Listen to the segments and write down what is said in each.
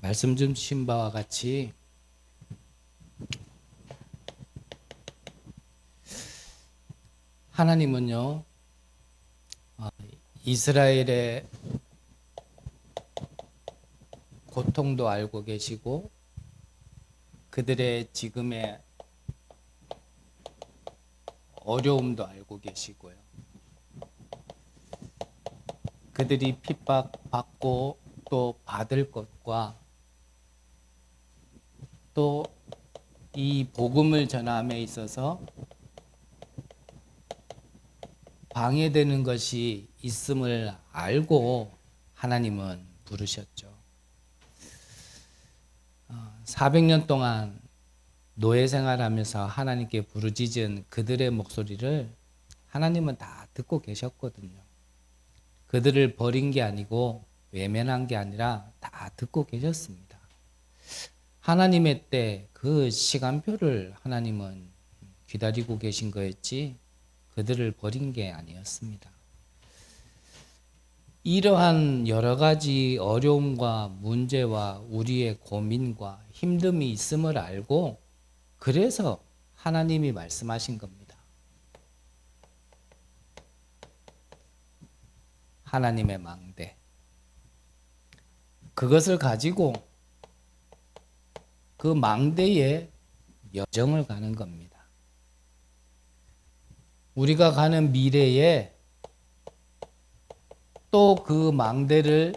말씀 주신 바와 같이 하나님은요, 이스라엘의 고통도 알고 계시고 그들의 지금의 어려움도 알고 계시고요. 그들이 핍박받고 또 받을 것과 또 이 복음을 전함에 있어서 방해되는 것이 있음을 알고 하나님은 부르셨죠. 400년 동안 노예 생활하면서 하나님께 부르짖은 그들의 목소리를 하나님은 다 듣고 계셨거든요. 그들을 버린 게 아니고 외면한 게 아니라 다 듣고 계셨습니다. 하나님의 때 그 시간표를 하나님은 기다리고 계신 거였지 그들을 버린 게 아니었습니다. 이러한 여러 가지 어려움과 문제와 우리의 고민과 힘듦이 있음을 알고 그래서 하나님이 말씀하신 겁니다. 하나님의 망대. 그것을 가지고 그 망대에 여정을 가는 겁니다. 우리가 가는 미래에 또 그 망대를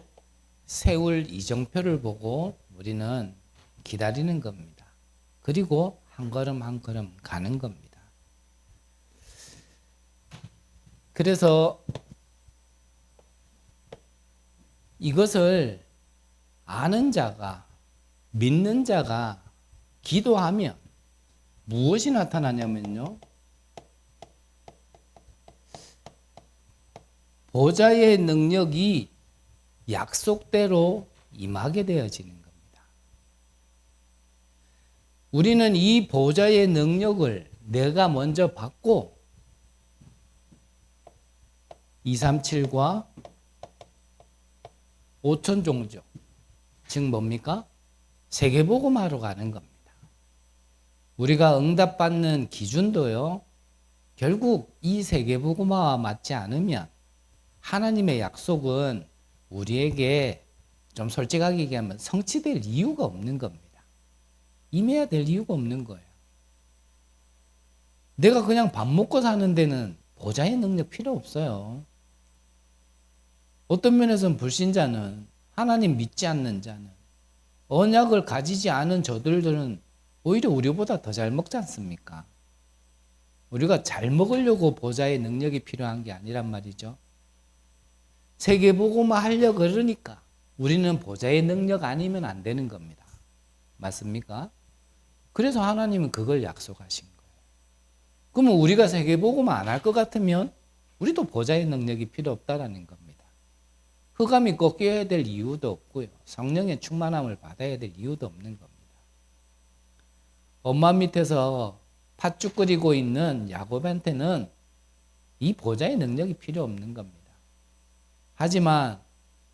세울 이정표를 보고 우리는 기다리는 겁니다. 그리고 한 걸음 한 걸음 가는 겁니다. 그래서 이것을 아는 자가, 믿는 자가 기도하면 무엇이 나타나냐면요, 보좌의 능력이 약속대로 임하게 되어지는 겁니다. 우리는 이 보좌의 능력을 내가 먼저 받고 237과 5천 종족, 즉 뭡니까? 세계복음하러 가는 겁니다. 우리가 응답받는 기준도요, 결국 이 세계복음화와 맞지 않으면 하나님의 약속은 우리에게 좀 솔직하게 얘기하면 성취될 이유가 없는 겁니다. 임해야 될 이유가 없는 거예요. 내가 그냥 밥 먹고 사는 데는 보좌의 능력 필요 없어요. 어떤 면에서는 불신자는, 하나님 믿지 않는 자는, 언약을 가지지 않은 저들은 오히려 우리보다 더 잘 먹지 않습니까? 우리가 잘 먹으려고 보좌의 능력이 필요한 게 아니란 말이죠. 세계복음화 하려고 그러니까 우리는 보좌의 능력 아니면 안 되는 겁니다. 맞습니까? 그래서 하나님은 그걸 약속하신 거예요. 그러면 우리가 세계복음화 안 할 것 같으면 우리도 보좌의 능력이 필요 없다라는 겁니다. 흑암이 꺾여야 될 이유도 없고요. 성령의 충만함을 받아야 될 이유도 없는 겁니다. 엄마 밑에서 팥죽 끓이고 있는 야곱한테는 이 보좌의 능력이 필요 없는 겁니다. 하지만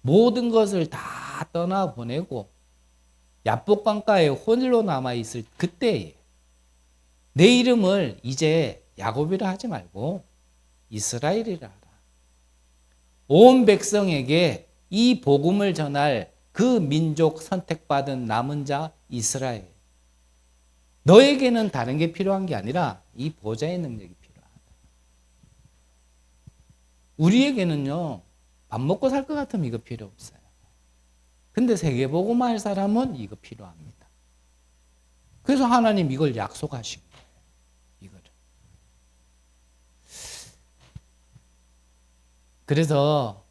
모든 것을 다 떠나보내고 야복강가에 홀로 남아있을 그때에 내 이름을 이제 야곱이라 하지 말고 이스라엘이라 하라. 온 백성에게 이 복음을 전할 그 민족 선택받은 남은 자 이스라엘. 너에게는 다른 게 필요한 게 아니라 이 보좌의 능력이 필요하다. 우리에게는요, 밥 먹고 살 것 같으면 이거 필요 없어요. 근데 세계복음화 할 사람은 이거 필요합니다. 그래서 하나님 이걸 약속하신 거예요. 이거를. 그래서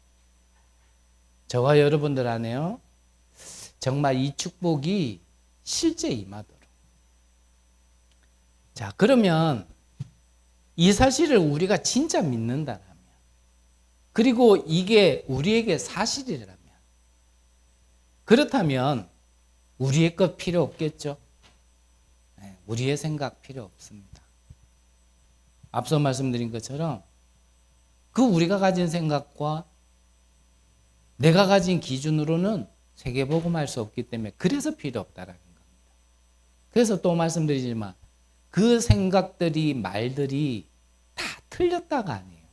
저와 여러분들 안에요, 정말 이 축복이 실제 임하도록. 자, 그러면 이 사실을 우리가 진짜 믿는다라면, 그리고 이게 우리에게 사실이라면, 그렇다면 우리의 것 필요 없겠죠? 네, 우리의 생각 필요 없습니다. 앞서 말씀드린 것처럼 그 우리가 가진 생각과 내가 가진 기준으로는 세계복음 할 수 없기 때문에 그래서 필요 없다라는 겁니다. 그래서 또 말씀드리지만 그 생각들이 말들이 다 틀렸다가 아니에요.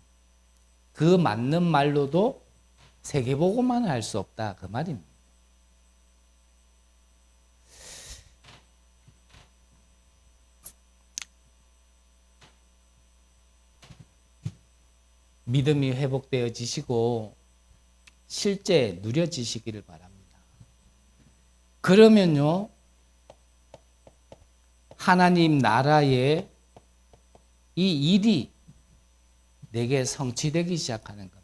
그 맞는 말로도 세계복음만 할 수 없다 그 말입니다. 믿음이 회복되어지시고 실제 누려지시기를 바랍니다. 그러면요, 하나님 나라의 이 일이 내게 성취되기 시작하는 겁니다.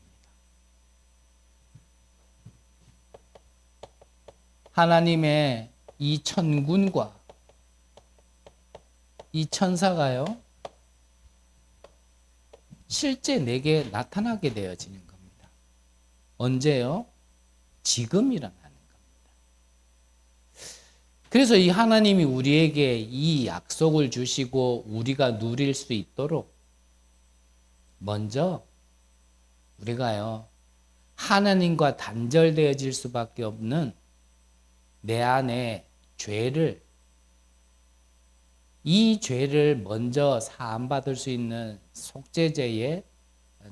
하나님의 이 천군과 이 천사가요, 실제 내게 나타나게 되어지는 겁니다. 언제요? 지금 일어나는 겁니다. 그래서 이 하나님이 우리에게 이 약속을 주시고 우리가 누릴 수 있도록 먼저 우리가요, 하나님과 단절되어질 수밖에 없는 내 안에 이 죄를 먼저 사함받을 수 있는 속죄제의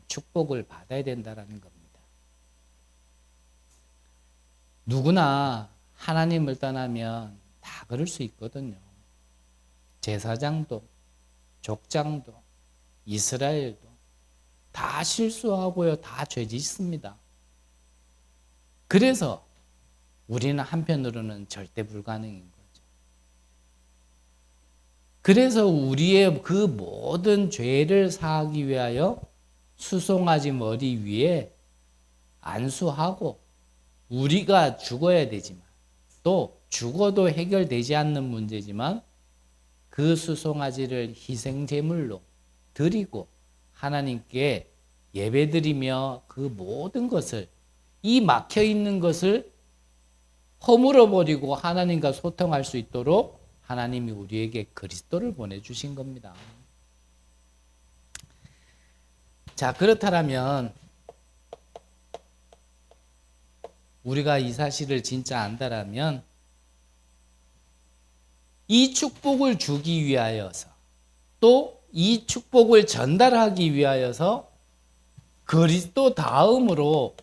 축복을 받아야 된다는 겁니다. 누구나 하나님을 떠나면 다 그럴 수 있거든요. 제사장도, 족장도, 이스라엘도 다 실수하고요, 다 죄 짓습니다. 그래서 우리는 한편으로는 절대 불가능인 거죠. 그래서 우리의 그 모든 죄를 사하기 위하여 수송아지 머리 위에 안수하고 우리가 죽어야 되지만 또 죽어도 해결되지 않는 문제지만 그 수송아지를 희생제물로 드리고 하나님께 예배드리며 그 모든 것을, 이 막혀있는 것을 허물어버리고 하나님과 소통할 수 있도록 하나님이 우리에게 그리스도를 보내주신 겁니다. 자, 그렇다면 우리가 이 사실을 진짜 안다라면 이 축복을 주기 위하여서 또 이 축복을 전달하기 위하여서 그리스도 다음으로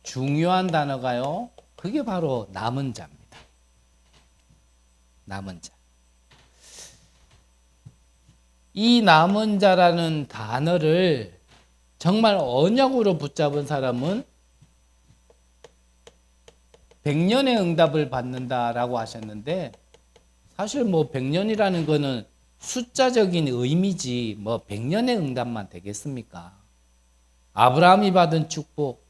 중요한 단어가요, 그게 바로 남은 자입니다. 남은 자. 이 남은 자라는 단어를 정말 언약으로 붙잡은 사람은 100년의 응답을 받는다라고 하셨는데, 사실 뭐 100년이라는 거는 숫자적인 의미지 뭐 100년의 응답만 되겠습니까? 아브라함이 받은 축복,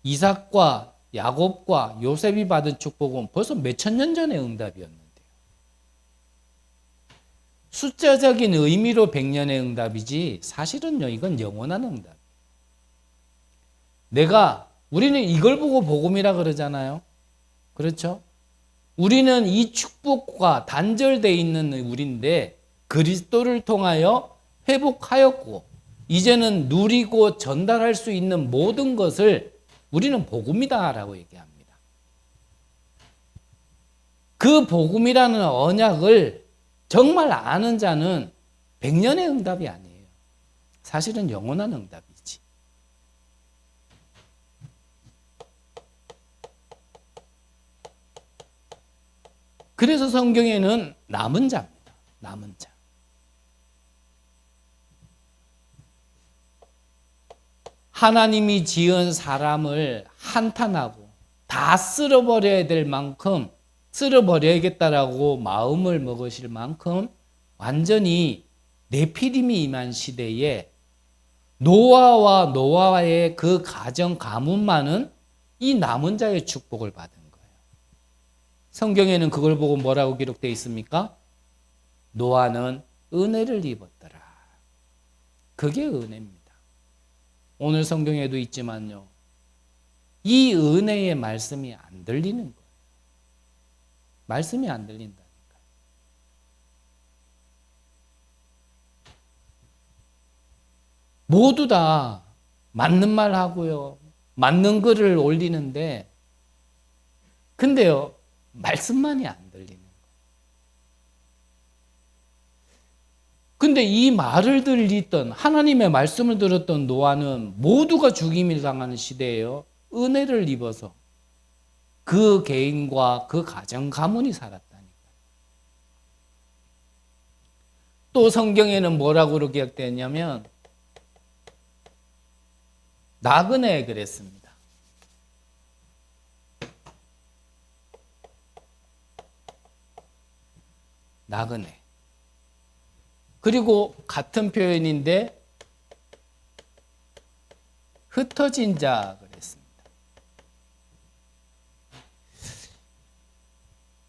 이삭과 야곱과 요셉이 받은 축복은 벌써 몇천 년 전의 응답이었는데요. 숫자적인 의미로 100년의 응답이지 사실은요, 이건 영원한 응답. 우리는 이걸 보고 복음이라 그러잖아요. 그렇죠? 우리는 이 축복과 단절되어 있는 우리인데 그리스도를 통하여 회복하였고 이제는 누리고 전달할 수 있는 모든 것을 우리는 복음이다라고 얘기합니다. 그 복음이라는 언약을 정말 아는 자는 100년의 응답이 아니에요. 사실은 영원한 응답이지. 그래서 성경에는 남은 자입니다. 남은 자. 하나님이 지은 사람을 한탄하고 다 쓸어버려야 될 만큼 쓸어버려야겠다라고 마음을 먹으실 만큼 완전히 네피림이 임한 시대에 노아의 그 가정 가문만은 이 남은 자의 축복을 받은 거예요. 성경에는 그걸 보고 뭐라고 기록되어 있습니까? 노아는 은혜를 입었더라. 그게 은혜입니다. 오늘 성경에도 있지만요, 이 은혜의 말씀이 안 들리는 거예요. 말씀이 안 들린다니까요. 모두 다 맞는 말 하고요, 맞는 글을 올리는데 근데요, 말씀만이 안 들리는 거예요. 근데 이 말을 들리던 하나님의 말씀을 들었던 노아는 모두가 죽임을 당하는 시대예요. 은혜를 입어서 그 개인과 그 가정 가문이 살았다니까. 또 성경에는 뭐라고 기록되었냐면 나그네 그랬습니다. 나그네. 그리고 같은 표현인데 흩어진 자 그랬습니다.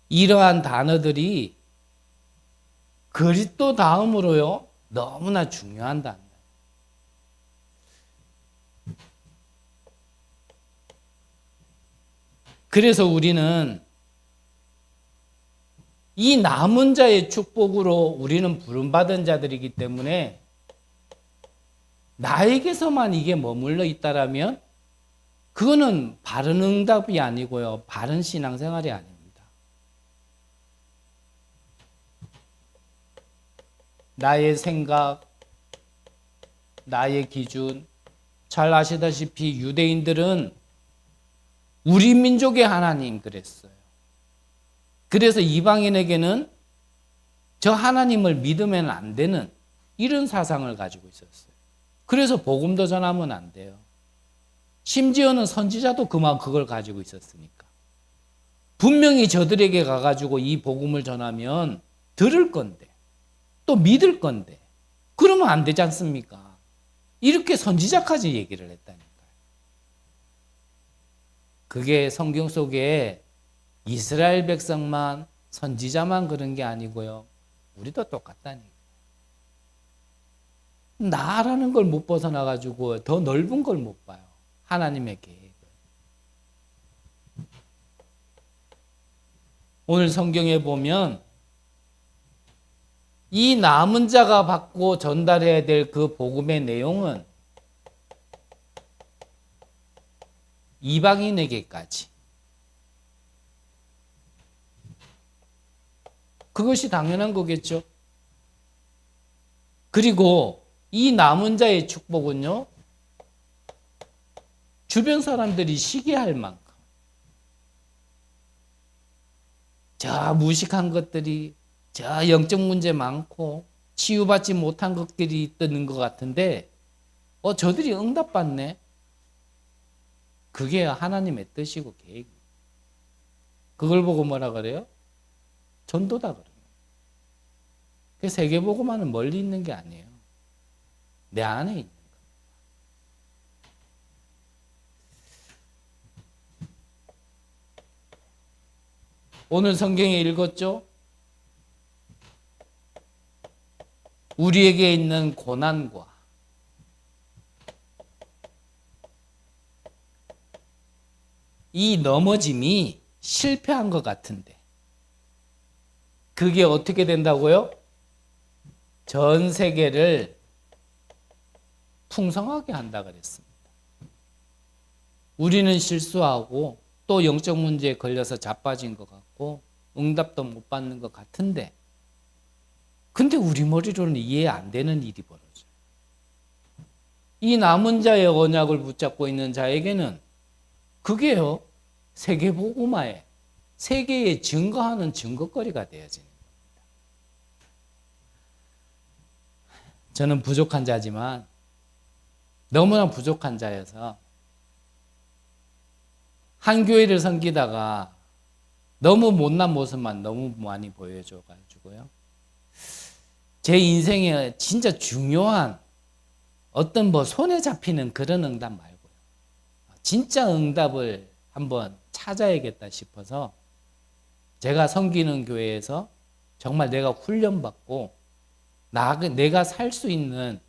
이러한 단어들이 그리스도 다음으로요 너무나 중요한 단어. 그래서 우리는 이 남은 자의 축복으로 우리는 부름받은 자들이기 때문에 나에게서만 이게 머물러 있다라면 그거는 바른 응답이 아니고요. 바른 신앙생활이 아닙니다. 나의 생각, 나의 기준, 잘 아시다시피 유대인들은 우리 민족의 하나님 그랬어요. 그래서 이방인에게는 저 하나님을 믿으면 안 되는 이런 사상을 가지고 있었어요. 그래서 복음도 전하면 안 돼요. 심지어는 선지자도 그걸 가지고 있었으니까. 분명히 저들에게 가가지고 이 복음을 전하면 들을 건데 또 믿을 건데 그러면 안 되지 않습니까? 이렇게 선지자까지 얘기를 했다니까요. 그게 성경 속에 이스라엘 백성만 선지자만 그런 게 아니고요. 우리도 똑같다니까요. 나라는 걸 못 벗어나가지고 더 넓은 걸 못 봐요. 하나님의 계획을. 오늘 성경에 보면 이 남은 자가 받고 전달해야 될 그 복음의 내용은 이방인에게까지. 그것이 당연한 거겠죠. 그리고 이 남은 자의 축복은요. 주변 사람들이 시기할 만큼 저 무식한 것들이 저 영적 문제 많고 치유받지 못한 것들이 있는 것 같은데 저들이 응답받네. 그게 하나님의 뜻이고 계획이에요. 그걸 보고 뭐라 그래요? 전도다 그래요. 그 세계복음화는 멀리 있는 게 아니에요. 내 안에 있는 거예요. 오늘 성경에 읽었죠? 우리에게 있는 고난과 이 넘어짐이 실패한 것 같은데 그게 어떻게 된다고요? 전 세계를 풍성하게 한다 그랬습니다. 우리는 실수하고 또 영적 문제에 걸려서 자빠진 것 같고 응답도 못 받는 것 같은데 근데 우리 머리로는 이해 안 되는 일이 벌어져요. 이 남은 자의 언약을 붙잡고 있는 자에게는 그게요. 세계복음화에 세계에 증거하는 증거거리가 되어지는 겁니다. 저는 부족한 자지만 너무나 부족한 자여서 한 교회를 섬기다가 너무 못난 모습만 너무 많이 보여줘가지고요. 제 인생에 진짜 중요한 어떤 손에 잡히는 그런 응답 말고요. 진짜 응답을 한번 찾아야겠다 싶어서 제가 섬기는 교회에서 정말 내가 훈련받고 내가 살 수 있는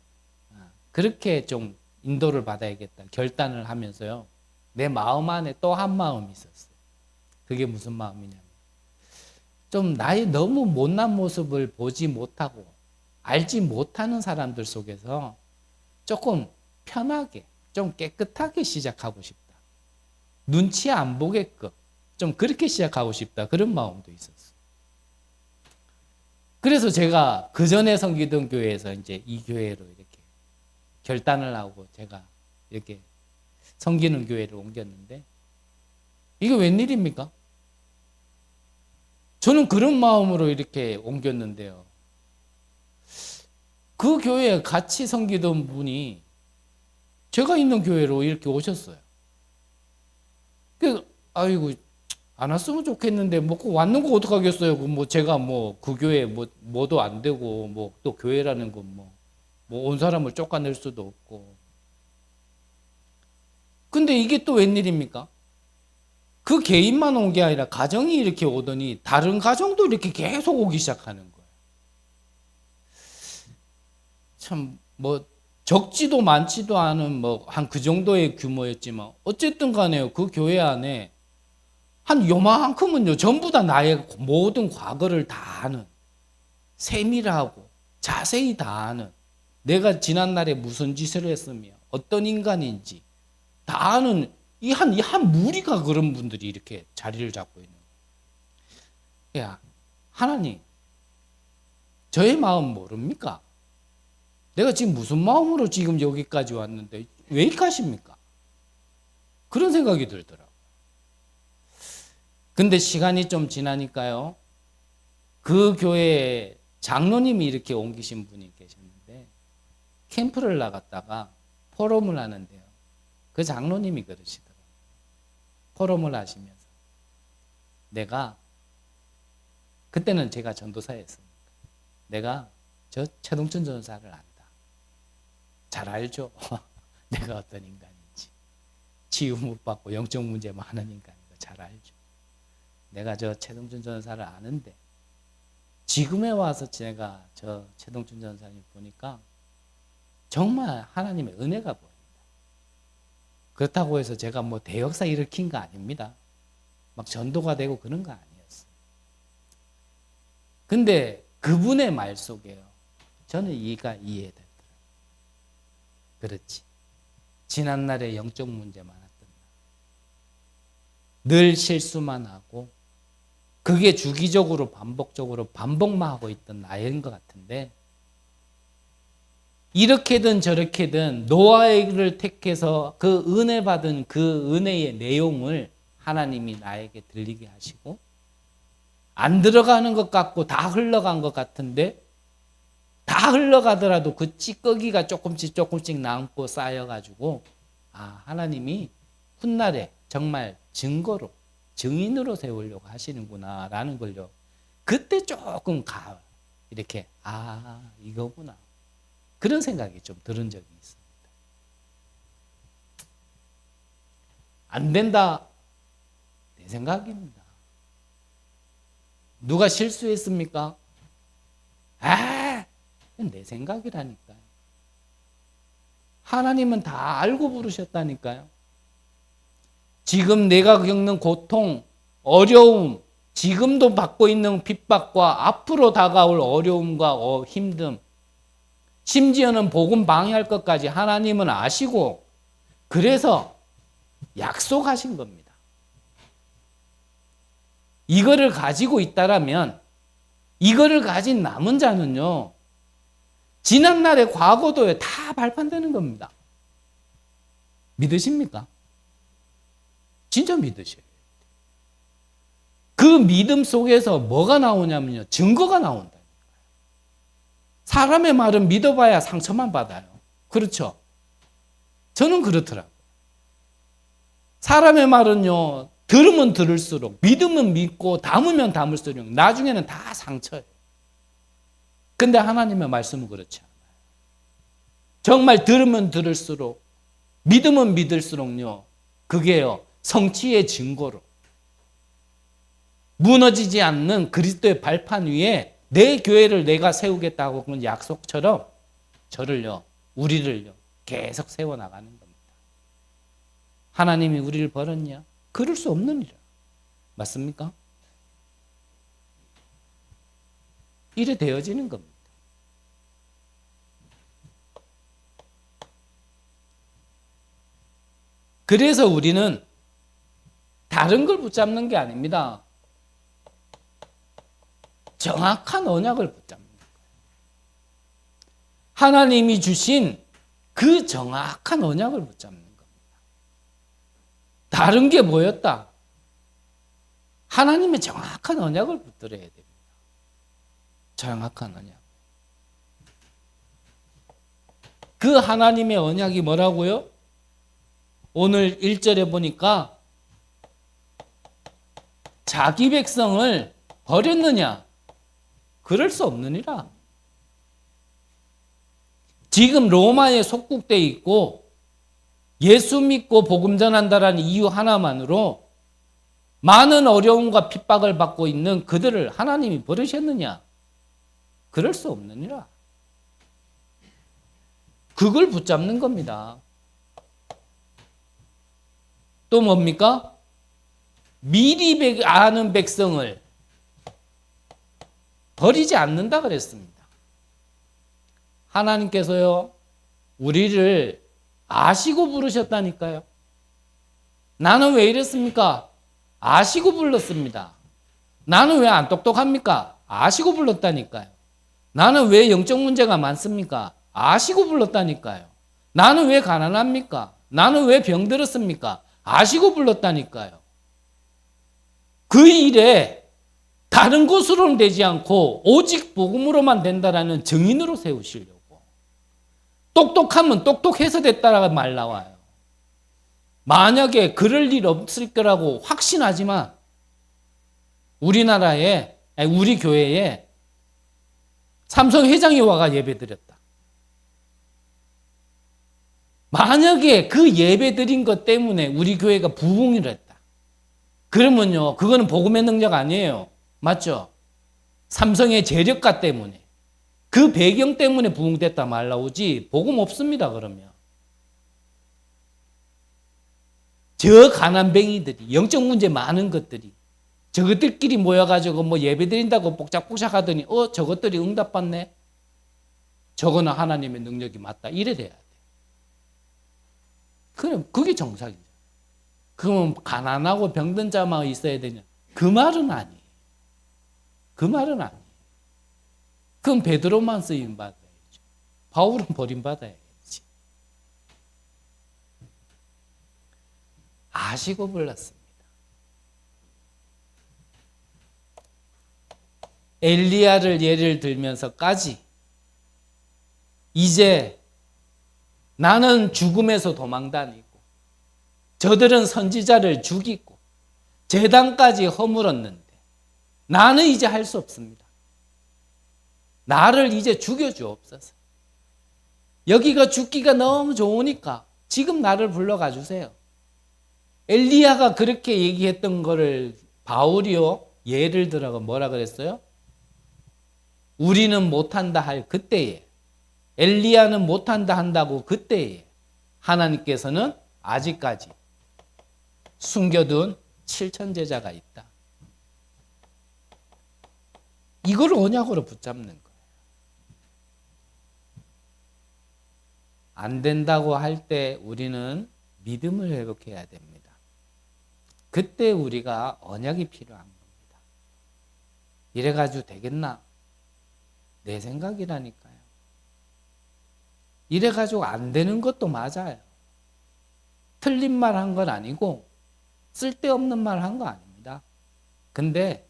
그렇게 좀 인도를 받아야겠다 결단을 하면서요. 내 마음 안에 또 한 마음이 있었어요. 그게 무슨 마음이냐면 좀 나의 너무 못난 모습을 보지 못하고 알지 못하는 사람들 속에서 조금 편하게 좀 깨끗하게 시작하고 싶다. 눈치 안 보게끔 좀 그렇게 시작하고 싶다. 그런 마음도 있었어요. 그래서 제가 그 전에 섬기던 교회에서 이제 이 교회로 이렇게 결단을 하고 제가 이렇게 섬기는 교회를 옮겼는데 이게 웬일입니까? 저는 그런 마음으로 이렇게 옮겼는데요. 그 교회에 같이 섬기던 분이 제가 있는 교회로 이렇게 오셨어요. 그 아이고 안 왔으면 좋겠는데 뭐 꼭 왔는 거 어떡하겠어요. 뭐 제가 뭐 그 교회 뭐도 안 되고 뭐 또 교회라는 건 뭐 온 사람을 쫓아낼 수도 없고. 근데 이게 또 웬일입니까? 그 개인만 온 게 아니라 가정이 이렇게 오더니 다른 가정도 이렇게 계속 오기 시작하는 거예요. 참 뭐 적지도 많지도 않은 뭐 한 그 정도의 규모였지만 어쨌든 간에요. 그 교회 안에 한 요만큼은요. 전부 다 나의 모든 과거를 다 아는, 세밀하고 자세히 다 아는, 내가 지난날에 무슨 짓을 했으며 어떤 인간인지 다 아는 이 한 무리가 그런 분들이 이렇게 자리를 잡고 있는 거예요. 야, 하나님, 저의 마음 모릅니까? 내가 지금 무슨 마음으로 지금 여기까지 왔는데 왜 이렇게 하십니까? 그런 생각이 들더라고요. 근데 시간이 좀 지나니까요. 그 교회에 장로님이 이렇게 옮기신 분이 계셨는데 캠프를 나갔다가 포럼을 하는데요. 그 장로님이 그러시더라고요. 포럼을 하시면서 내가 그때는 제가 전도사였으니까 내가 저 최동천 전사를 안다. 잘 알죠? 내가 어떤 인간인지. 치유 못 받고 영적 문제 많은 인간인 거 잘 알죠. 내가 저 최동준 전사를 아는데 지금에 와서 제가 저 최동준 전사님 보니까 정말 하나님의 은혜가 보입니다. 그렇다고 해서 제가 뭐 대역사 일으킨 거 아닙니다. 막 전도가 되고 그런 거 아니었어요. 근데 그분의 말 속에요. 저는 이해되더라고요. 그렇지. 지난날에 영적 문제 많았던 늘 실수만 하고 그게 주기적으로 반복적으로 반복만 하고 있던 나인 것 같은데 이렇게든 저렇게든 노아를 택해서 그 은혜 받은 그 은혜의 내용을 하나님이 나에게 들리게 하시고 안 들어가는 것 같고 다 흘러간 것 같은데 다 흘러가더라도 그 찌꺼기가 조금씩 남고 쌓여가지고 하나님이 훗날에 정말 증거로 증인으로 세우려고 하시는구나 라는 걸요. 그때 조금 이렇게 이거구나 그런 생각이 좀 들은 적이 있습니다. 안 된다 내 생각입니다. 누가 실수했습니까? 내 생각이라니까요. 하나님은 다 알고 부르셨다니까요. 지금 내가 겪는 고통, 어려움, 지금도 받고 있는 핍박과 앞으로 다가올 어려움과 힘듦, 심지어는 복음 방해할 것까지 하나님은 아시고 그래서 약속하신 겁니다. 이거를 가지고 있다라면 이거를 가진 남은 자는요. 지난날의 과거도에 다 발판되는 겁니다. 믿으십니까? 진짜 믿으셔요. 그 믿음 속에서 뭐가 나오냐면요. 증거가 나온다. 사람의 말은 믿어봐야 상처만 받아요. 그렇죠? 저는 그렇더라고요. 사람의 말은요. 들으면 들을수록 믿으면 믿고 담으면 담을수록 나중에는 다 상처예요. 근데 하나님의 말씀은 그렇지 않아요. 정말 들으면 들을수록 믿으면 믿을수록요. 그게요. 성취의 증거로 무너지지 않는 그리스도의 발판 위에 내 교회를 내가 세우겠다고 그런 약속처럼 저를요. 우리를요. 계속 세워나가는 겁니다. 하나님이 우리를 버렸냐? 그럴 수 없는 일이라. 맞습니까? 이래 되어지는 겁니다. 그래서 우리는 다른 걸 붙잡는 게 아닙니다. 정확한 언약을 붙잡는 거예요. 하나님이 주신 그 정확한 언약을 붙잡는 겁니다. 다른 게 뭐였다? 하나님의 정확한 언약을 붙들어야 됩니다. 정확한 언약. 그 하나님의 언약이 뭐라고요? 오늘 1절에 보니까 자기 백성을 버렸느냐? 그럴 수 없느니라. 지금 로마에 속국돼 있고 예수 믿고 복음 전한다라는 이유 하나만으로 많은 어려움과 핍박을 받고 있는 그들을 하나님이 버리셨느냐? 그럴 수 없느니라. 그걸 붙잡는 겁니다. 또 뭡니까? 미리 아는 백성을 버리지 않는다 그랬습니다. 하나님께서요, 우리를 아시고 부르셨다니까요. 나는 왜 이랬습니까? 아시고 불렀습니다. 나는 왜 안 똑똑합니까? 아시고 불렀다니까요. 나는 왜 영적 문제가 많습니까? 아시고 불렀다니까요. 나는 왜 가난합니까? 나는 왜 병들었습니까? 아시고 불렀다니까요. 그 일에 다른 곳으로는 되지 않고 오직 복음으로만 된다라는 증인으로 세우시려고. 똑똑하면 똑똑해서 됐다라는 말 나와요. 만약에 그럴 일 없을 거라고 확신하지만 우리나라에, 우리 교회에 삼성 회장이 와가 예배 드렸다. 만약에 그 예배 드린 것 때문에 우리 교회가 부흥을 했다. 그러면요, 그거는 복음의 능력 아니에요. 맞죠? 삼성의 재력가 때문에, 그 배경 때문에 부흥됐다 말 나오지 복음 없습니다. 그러면 저 가난뱅이들이, 영적 문제 많은 것들이 저것들끼리 모여가지고 뭐 예배 드린다고 복작복작 하더니 저것들이 응답받네? 저거는 하나님의 능력이 맞다. 이래 돼야 돼. 그럼 그게 정상이죠. 그러면 가난하고 병든 자만 있어야 되냐? 그 말은 아니에요. 그 말은 아니에요. 그럼 베드로만 쓰임 받아야죠. 바울은 버림받아야지. 아시고 불렀습니다. 엘리야를 예를 들면서까지 이제 나는 죽음에서 도망다니고 저들은 선지자를 죽이고 제단까지 허물었는데 나는 이제 할 수 없습니다. 나를 이제 죽여주옵소서. 여기가 죽기가 너무 좋으니까 지금 나를 불러가 주세요. 엘리야가 그렇게 얘기했던 거를 바울이요, 예를 들어가 뭐라 그랬어요? 우리는 못한다 할 그때에, 엘리야는 못한다 한다고 그때에 하나님께서는 아직까지 숨겨둔 7천 제자가 있다. 이걸 언약으로 붙잡는 거예요. 안 된다고 할 때 우리는 믿음을 회복해야 됩니다. 그때 우리가 언약이 필요한 겁니다. 이래가지고 되겠나? 내 생각이라니까요. 이래가지고 안 되는 것도 맞아요. 틀린 말 한 건 아니고 쓸데없는 말 한 거 아닙니다. 근데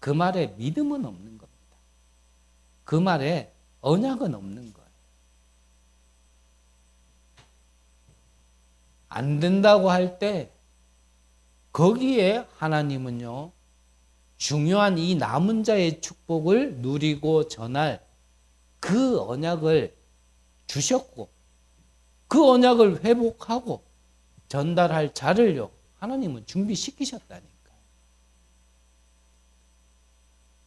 그 말에 믿음은 없는 겁니다. 그 말에 언약은 없는 거예요. 안 된다고 할 때 거기에 하나님은요, 중요한 이 남은 자의 축복을 누리고 전할 그 언약을 주셨고 그 언약을 회복하고 전달할 자를요, 하나님은 준비시키셨다니까요.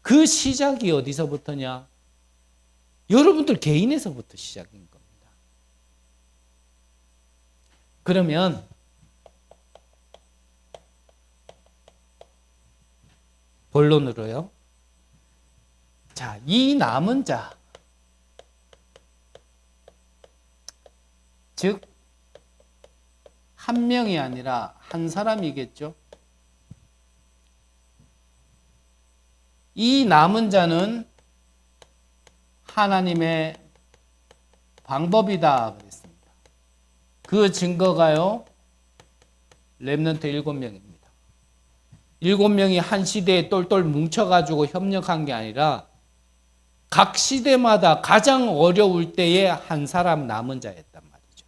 그 시작이 어디서부터냐? 여러분들 개인에서부터 시작인 겁니다. 그러면 본론으로요. 자, 이 남은 자, 즉 한 명이 아니라 한 사람이겠죠. 이 남은 자는 하나님의 방법이다 그랬습니다. 그 증거가요, 렘넌트 7명입니다. 7명이 한 시대에 똘똘 뭉쳐가지고 협력한 게 아니라 각 시대마다 가장 어려울 때에 한 사람 남은 자였단 말이죠.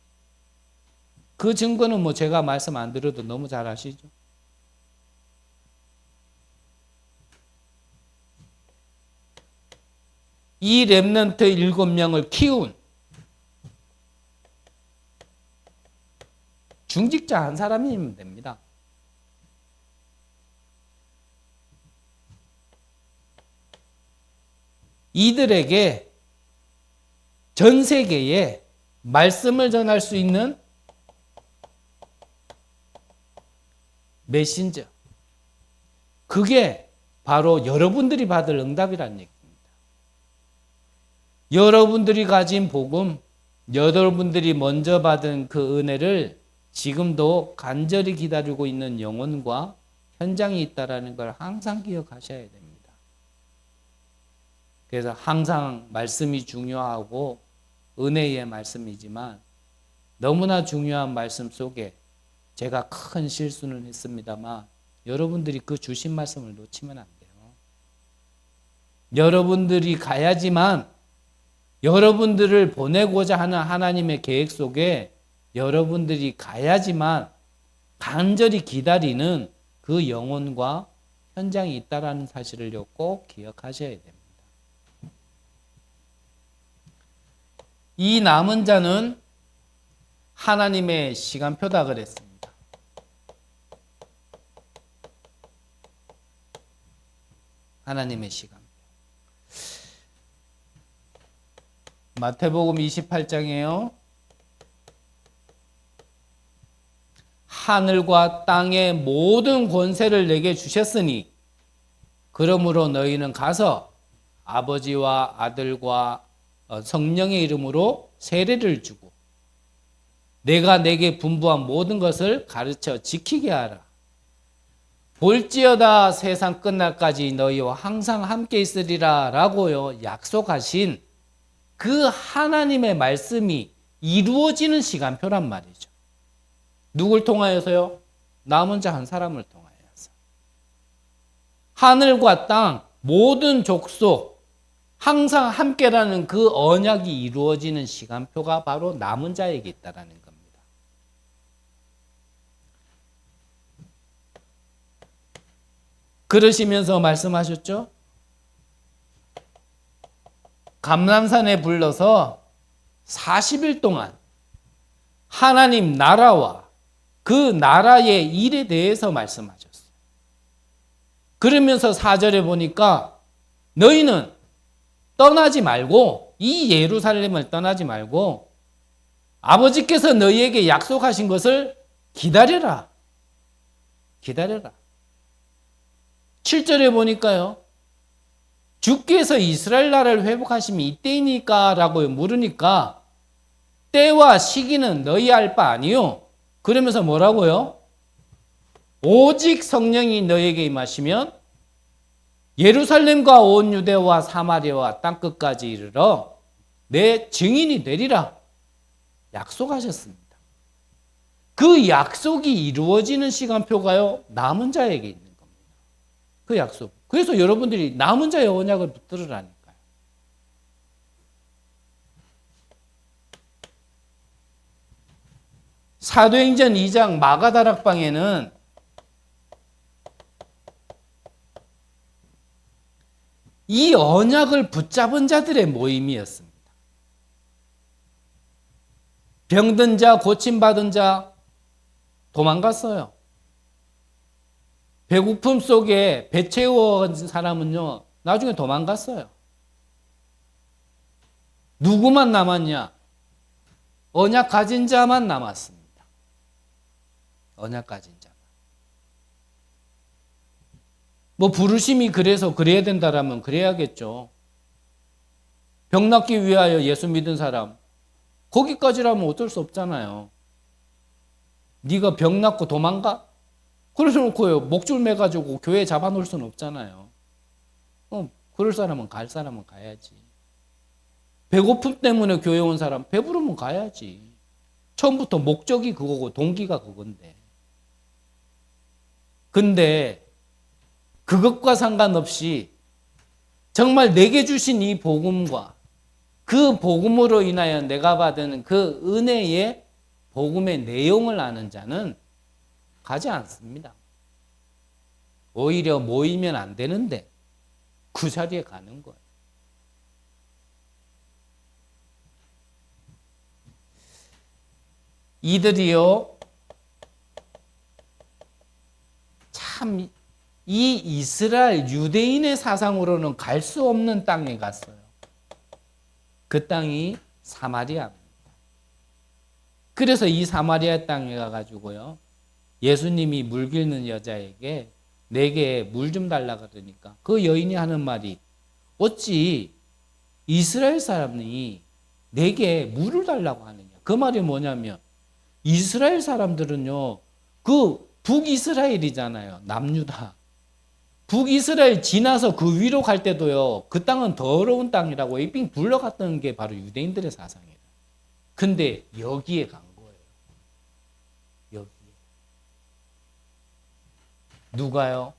그 증거는 뭐 제가 말씀 안 드려도 너무 잘 아시죠? 이 렘넌트 7명을 키운 중직자 한 사람이면 됩니다. 이들에게 전 세계에 말씀을 전할 수 있는 메신저. 그게 바로 여러분들이 받을 응답이라는 얘기입니다. 여러분들이 가진 복음, 여러분들이 먼저 받은 그 은혜를 지금도 간절히 기다리고 있는 영혼과 현장이 있다는 걸 항상 기억하셔야 됩니다. 그래서 항상 말씀이 중요하고 은혜의 말씀이지만 너무나 중요한 말씀 속에 제가 큰 실수는 했습니다만 여러분들이 그 주신 말씀을 놓치면 안 돼요. 여러분들이 가야지만 여러분들을 보내고자 하는 하나님의 계획 속에 여러분들이 가야지만 간절히 기다리는 그 영혼과 현장이 있다는 사실을 꼭 기억하셔야 됩니다. 이 남은 자는 하나님의 시간표다 그랬습니다. 하나님의 시간표. 마태복음 28장이에요. 하늘과 땅의 모든 권세를 내게 주셨으니 그러므로 너희는 가서 아버지와 아들과 성령의 이름으로 세례를 주고 내가 내게 분부한 모든 것을 가르쳐 지키게 하라. 볼지어다 세상 끝날까지 너희와 항상 함께 있으리라 라고요 약속하신 그 하나님의 말씀이 이루어지는 시간표란 말이죠. 누굴 통하여서요? 남은 자 한 사람을 통하여서. 하늘과 땅 모든 족속 항상 함께라는 그 언약이 이루어지는 시간표가 바로 남은 자에게 있다는 겁니다. 그러시면서 말씀하셨죠? 감람산에 불러서 40일 동안 하나님 나라와 그 나라의 일에 대해서 말씀하셨어요. 그러면서 4절에 보니까 너희는 떠나지 말고 이 예루살렘을 떠나지 말고 아버지께서 너희에게 약속하신 것을 기다려라. 기다려라. 7절에 보니까요. 주께서 이스라엘 나라를 회복하심이 이때이니까 라고 물으니까 때와 시기는 너희 알 바 아니요. 그러면서 뭐라고요? 오직 성령이 너희에게 임하시면 예루살렘과 온 유대와 사마리아와 땅끝까지 이르러 내 증인이 되리라 약속하셨습니다. 그 약속이 이루어지는 시간표가요 남은 자에게 있는 겁니다. 그 약속. 그래서 여러분들이 남은 자의 언약을 붙들으라니까요. 사도행전 2장 마가다락방에는 이 언약을 붙잡은 자들의 모임이었습니다. 병든 자, 고침받은 자 도망갔어요. 배고픔 속에 배 채워온 사람은요, 나중에 도망갔어요. 누구만 남았냐? 언약 가진 자만 남았습니다. 언약 가진 자만. 뭐 부르심이 그래서 그래야 된다라면 그래야겠죠. 병 낫기 위하여 예수 믿은 사람 거기까지라면 어쩔 수 없잖아요. 네가 병 낫고 도망가? 그래서 놓고요 목줄 매가지고 교회 잡아놓을 수는 없잖아요. 그럴 사람은 갈 사람은 가야지. 배고픔 때문에 교회 온 사람 배부르면 가야지. 처음부터 목적이 그거고 동기가 그건데. 근데 그것과 상관없이 정말 내게 주신 이 복음과 그 복음으로 인하여 내가 받은 그 은혜의 복음의 내용을 아는 자는 가지 않습니다. 오히려 모이면 안 되는데 그 자리에 가는 거예요. 이들이요, 참 이 이스라엘 유대인의 사상으로는 갈 수 없는 땅에 갔어요. 그 땅이 사마리아입니다. 그래서 이 사마리아 땅에 가가지고요, 예수님이 물 길는 여자에게 내게 물 좀 달라 그러니까 그 여인이 하는 말이, 어찌 이스라엘 사람이 내게 물을 달라고 하느냐. 그 말이 뭐냐면 이스라엘 사람들은요, 그 북이스라엘이잖아요. 남유다. 북이스라엘 지나서 그 위로 갈 때도요, 그 땅은 더러운 땅이라고 빙 불러갔던 게 바로 유대인들의 사상이에요. 근데 여기에 간 거예요. 여기에. 누가요?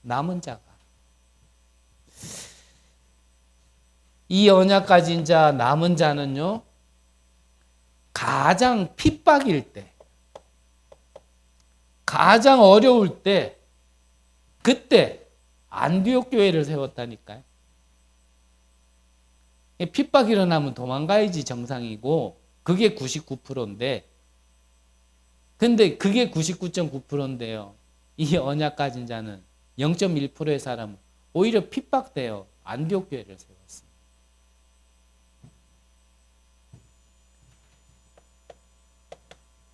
남은 자가. 이 언약 가진 자, 남은 자는요, 가장 핍박일 때, 가장 어려울 때, 그때 안디옥 교회를 세웠다니까요. 핍박 일어나면 도망가야지 정상이고 그게 99%인데, 근데 그게 99.9%인데요. 이 언약 가진 자는 0.1%의 사람은 오히려 핍박돼요. 안디옥 교회를 세웠습니다.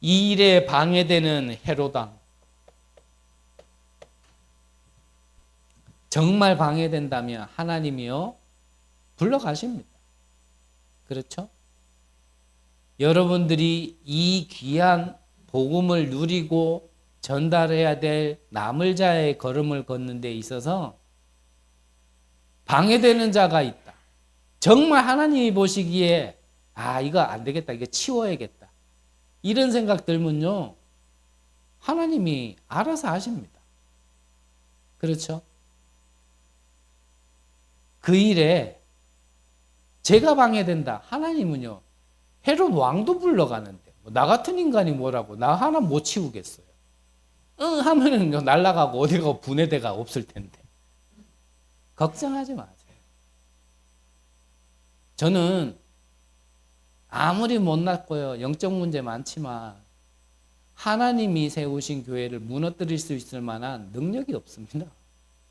이 일에 방해되는 헤로당, 정말 방해된다면 하나님이요, 불러가십니다. 그렇죠? 여러분들이 이 귀한 복음을 누리고 전달해야 될 남을 자의 걸음을 걷는 데 있어서 방해되는 자가 있다. 정말 하나님이 보시기에 이거 안 되겠다, 이거 치워야겠다, 이런 생각 들면요, 하나님이 알아서 하십니다. 그렇죠? 그 일에 제가 방해된다. 하나님은요, 헤롯 왕도 불러가는데 나 같은 인간이 뭐라고, 나 하나 못 치우겠어요. 응 하면은 날아가고 어디 가고 분해대가 없을 텐데. 걱정하지 마세요. 저는 아무리 못났고요, 영적 문제 많지만 하나님이 세우신 교회를 무너뜨릴 수 있을 만한 능력이 없습니다.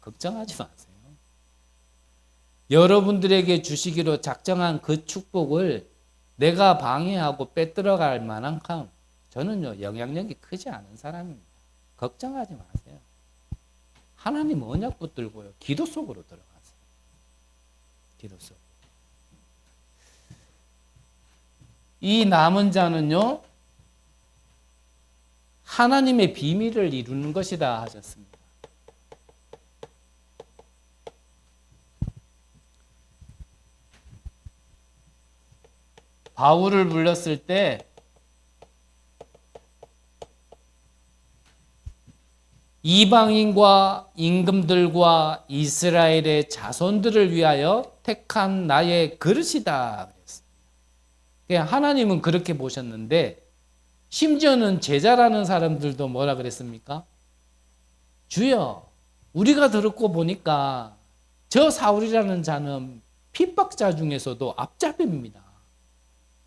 걱정하지 마세요. 여러분들에게 주시기로 작정한 그 축복을 내가 방해하고 빼들어갈 만큼 저는요, 영향력이 크지 않은 사람입니다. 걱정하지 마세요. 하나님 언약 붙들고요, 기도 속으로 들어가세요. 기도 속. 이 남은 자는요, 하나님의 비밀을 이루는 것이다 하셨습니다. 바울을 불렀을 때 이방인과 임금들과 이스라엘의 자손들을 위하여 택한 나의 그릇이다 그랬습니다. 하나님은 그렇게 보셨는데, 심지어는 제자라는 사람들도 뭐라 그랬습니까? 주여, 우리가 들었고 보니까 저 사울이라는 자는 핍박자 중에서도 앞잡입니다.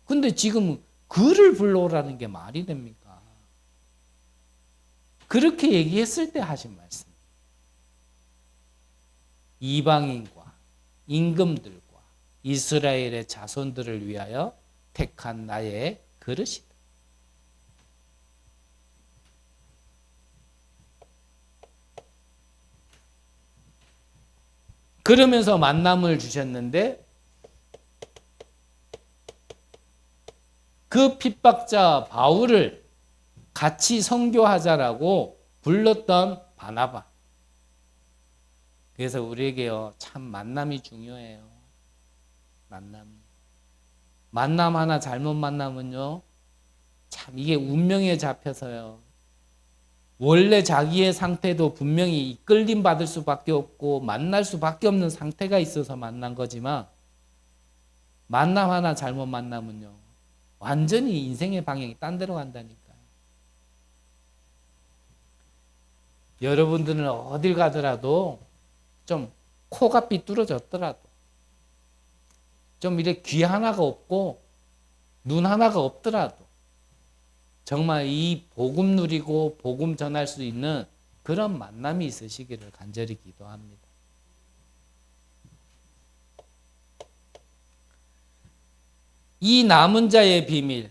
근데 지금 그를 불러오라는 게 말이 됩니까? 그렇게 얘기했을 때 하신 말씀. 이방인과 임금들과 이스라엘의 자손들을 위하여 택한 나의 그릇이다. 그러면서 만남을 주셨는데, 그 핍박자 바울을 같이 선교하자라고 불렀던 바나바. 그래서 우리에게요, 참 만남이 중요해요. 만남 하나 잘못 만나면요, 참 이게 운명에 잡혀서요. 원래 자기의 상태도 분명히 이끌림 받을 수밖에 없고 만날 수밖에 없는 상태가 있어서 만난 거지만, 만남 하나 잘못 만나면요, 완전히 인생의 방향이 딴 데로 간다니까요. 여러분들은 어딜 가더라도 좀 코가 삐뚤어졌더라도, 좀 이렇게 귀 하나가 없고 눈 하나가 없더라도 정말 이 복음 누리고 복음 전할 수 있는 그런 만남이 있으시기를 간절히 기도합니다. 이 남은 자의 비밀,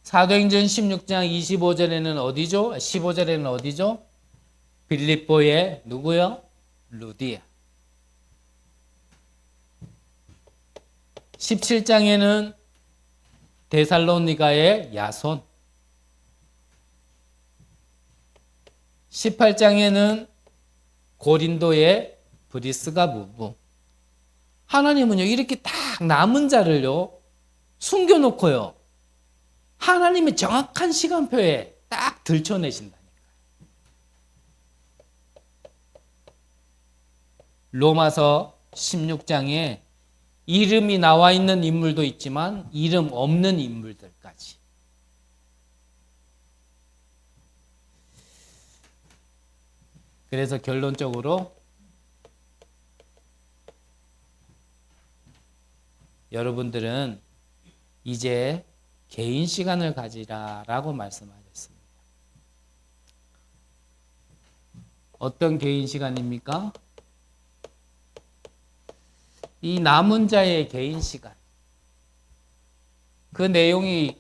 사도행전 16장 25절에는 어디죠? 15절에는 어디죠? 빌립보의 누구요? 루디아. 17장에는 데살로니가의 야손, 18장에는 고린도의 브리스가 부부. 하나님은요, 이렇게 딱 남은 자를요, 숨겨놓고요, 하나님의 정확한 시간표에 딱 들춰내신다니까요. 로마서 16장에 이름이 나와 있는 인물도 있지만 이름 없는 인물들까지. 그래서 결론적으로 여러분들은 이제 개인 시간을 가지라라고 말씀하셨습니다. 어떤 개인 시간입니까? 이 남은 자의 개인 시간. 그 내용이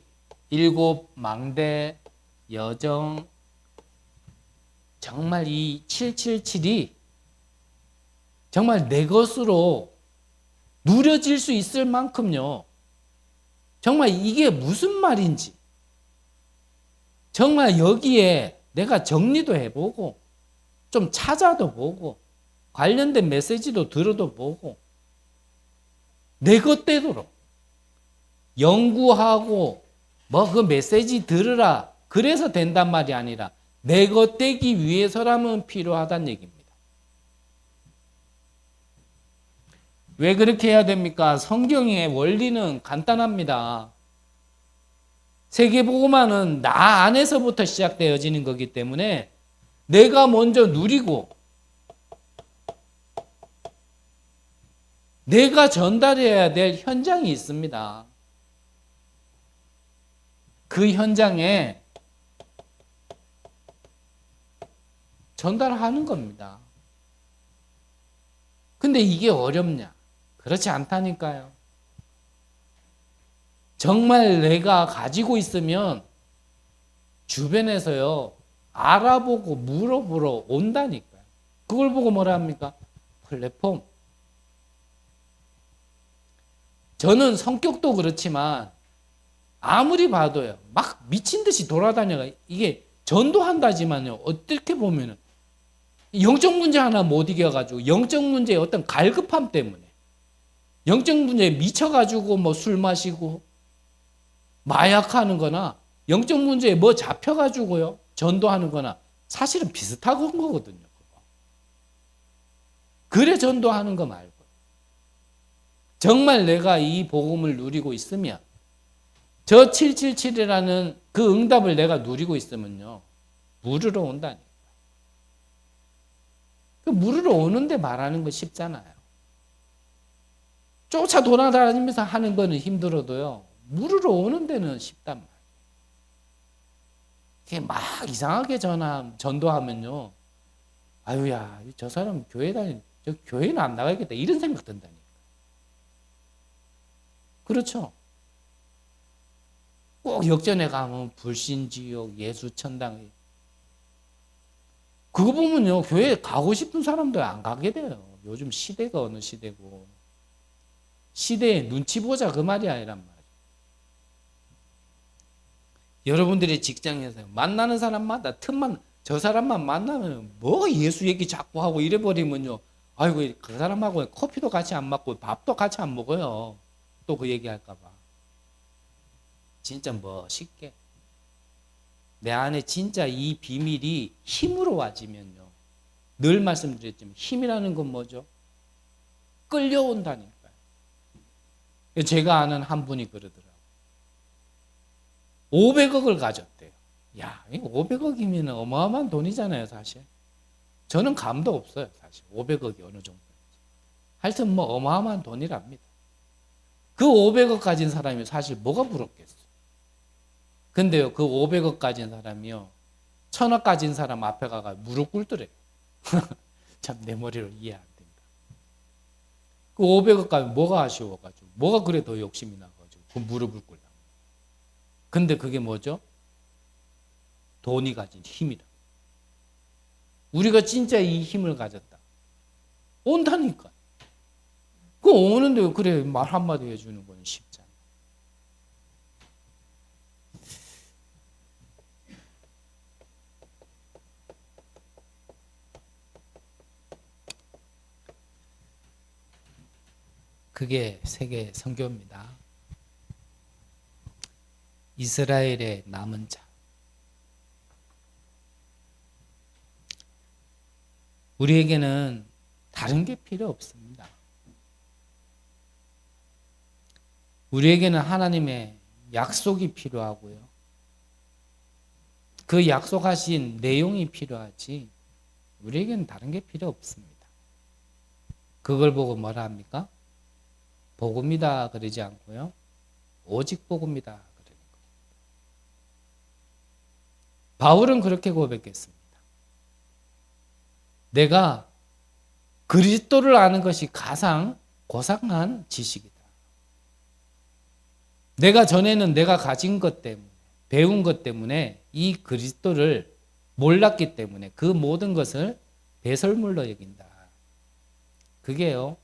7 망대, 여정, 정말 이 777이 정말 내 것으로 누려질 수 있을 만큼요, 정말 이게 무슨 말인지 정말 여기에 내가 정리도 해보고 좀 찾아도 보고 관련된 메시지도 들어도 보고 내 것대로 연구하고 뭐 그 메시지 들으라 그래서 된단 말이 아니라 내 것 되기 위해서라면 필요하다는 얘기입니다. 왜 그렇게 해야 됩니까? 성경의 원리는 간단합니다. 세계복음화는 나 안에서부터 시작되어지는 거기 때문에 내가 먼저 누리고 내가 전달해야 될 현장이 있습니다. 그 현장에 전달하는 겁니다. 근데 이게 어렵냐? 그렇지 않다니까요. 정말 내가 가지고 있으면 주변에서요, 알아보고 물어보러 온다니까요. 그걸 보고 뭐라 합니까? 플랫폼. 저는 성격도 그렇지만 아무리 봐도요, 막 미친 듯이 돌아다녀가 이게 전도한다지만요, 어떻게 보면은 영적 문제 하나 못 이겨가지고 영적 문제의 어떤 갈급함 때문에 영적 문제에 미쳐가지고 뭐 술 마시고 마약하는 거나 영적 문제에 뭐 잡혀가지고요 전도하는 거나 사실은 비슷한 거거든요. 그래 전도하는 거 말고 정말 내가 이 복음을 누리고 있으면 저 777이라는 그 응답을 내가 누리고 있으면요 물으러 온다니까. 그 물으러 오는데 말하는 거 쉽잖아요. 쫓아 돌아다니면서 하는 거는 힘들어도요 물으러 오는 데는 쉽단 말이에요. 그게 막 이상하게 전도하면요 아유야 저 사람 저 교회는 안 나가겠다 이런 생각 든다니까. 그렇죠? 꼭 역전에 가면 불신지옥 예수천당 그거 보면요 교회 가고 싶은 사람들 안 가게 돼요. 요즘 시대가 어느 시대고 시대에 눈치 보자 그 말이 아니란 말이에요. 여러분들의 직장에서 만나는 사람마다 틈만 저 사람만 만나면 뭐 예수 얘기 자꾸 하고 이래버리면요. 아이고 그 사람하고 커피도 같이 안 먹고 밥도 같이 안 먹어요. 또 그 얘기할까 봐. 진짜 멋있게. 내 안에 진짜 이 비밀이 힘으로 와지면요. 늘 말씀드렸지만 힘이라는 건 뭐죠? 끌려온다니까요. 제가 아는 한 분이 그러더라고요. 500억을 가졌대요. 야, 500억이면 어마어마한 돈이잖아요, 사실. 저는 감도 없어요, 사실. 500억이 어느 정도인지. 하여튼 뭐 어마어마한 돈이랍니다. 그 500억 가진 사람이 사실 뭐가 부럽겠어요. 근데요, 그 500억 가진 사람이요, 1000억 가진 사람 앞에 가가 무릎 꿇더래요. 참 내 머리로 이해 안 된다. 그 500억 가면 뭐가 아쉬워가지고, 뭐가 그래 더 욕심이 나가지고, 그 무릎을 꿇려. 근데 그게 뭐죠? 돈이 가진 힘이다. 우리가 진짜 이 힘을 가졌다. 온다니까. 그 오는데 그래 말 한마디 해주는 건 쉽잖아. 그게 세계 선교입니다. 이스라엘의 남은 자. 우리에게는 다른 게 필요 없습니다. 우리에게는 하나님의 약속이 필요하고요. 그 약속하신 내용이 필요하지 우리에게는 다른 게 필요 없습니다. 그걸 보고 뭐라 합니까? 복음이다 그러지 않고요. 오직 복음이다 그러는 거예요. 바울은 그렇게 고백했습니다. 내가 그리스도를 아는 것이 가장 고상한 지식이다. 내가 전에는 내가 가진 것 때문에 배운 것 때문에 이 그리스도를 몰랐기 때문에 그 모든 것을 배설물로 여긴다. 그게요.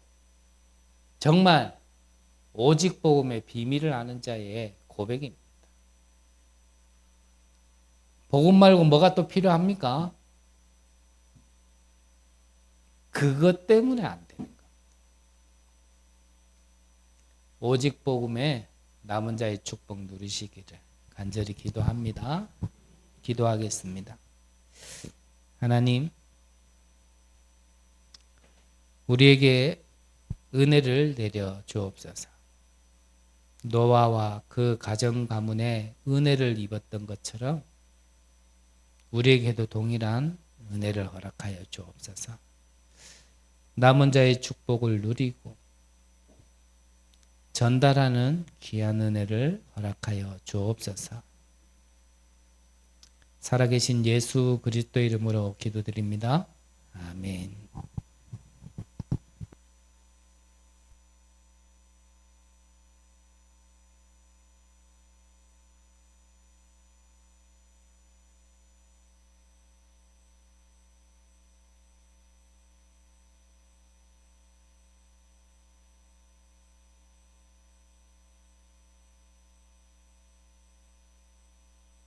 정말 오직 복음의 비밀을 아는 자의 고백입니다. 복음 말고 뭐가 또 필요합니까? 그것 때문에 안 되는 겁니다. 오직 복음의 남은 자의 축복 누리시기를 간절히 기도합니다. 기도하겠습니다. 하나님, 우리에게 은혜를 내려 주옵소서. 노아와 그 가정 가문에 은혜를 입었던 것처럼 우리에게도 동일한 은혜를 허락하여 주옵소서. 남은 자의 축복을 누리고 전달하는 귀한 은혜를 허락하여 주옵소서. 살아계신 예수 그리스도 이름으로 기도드립니다. 아멘.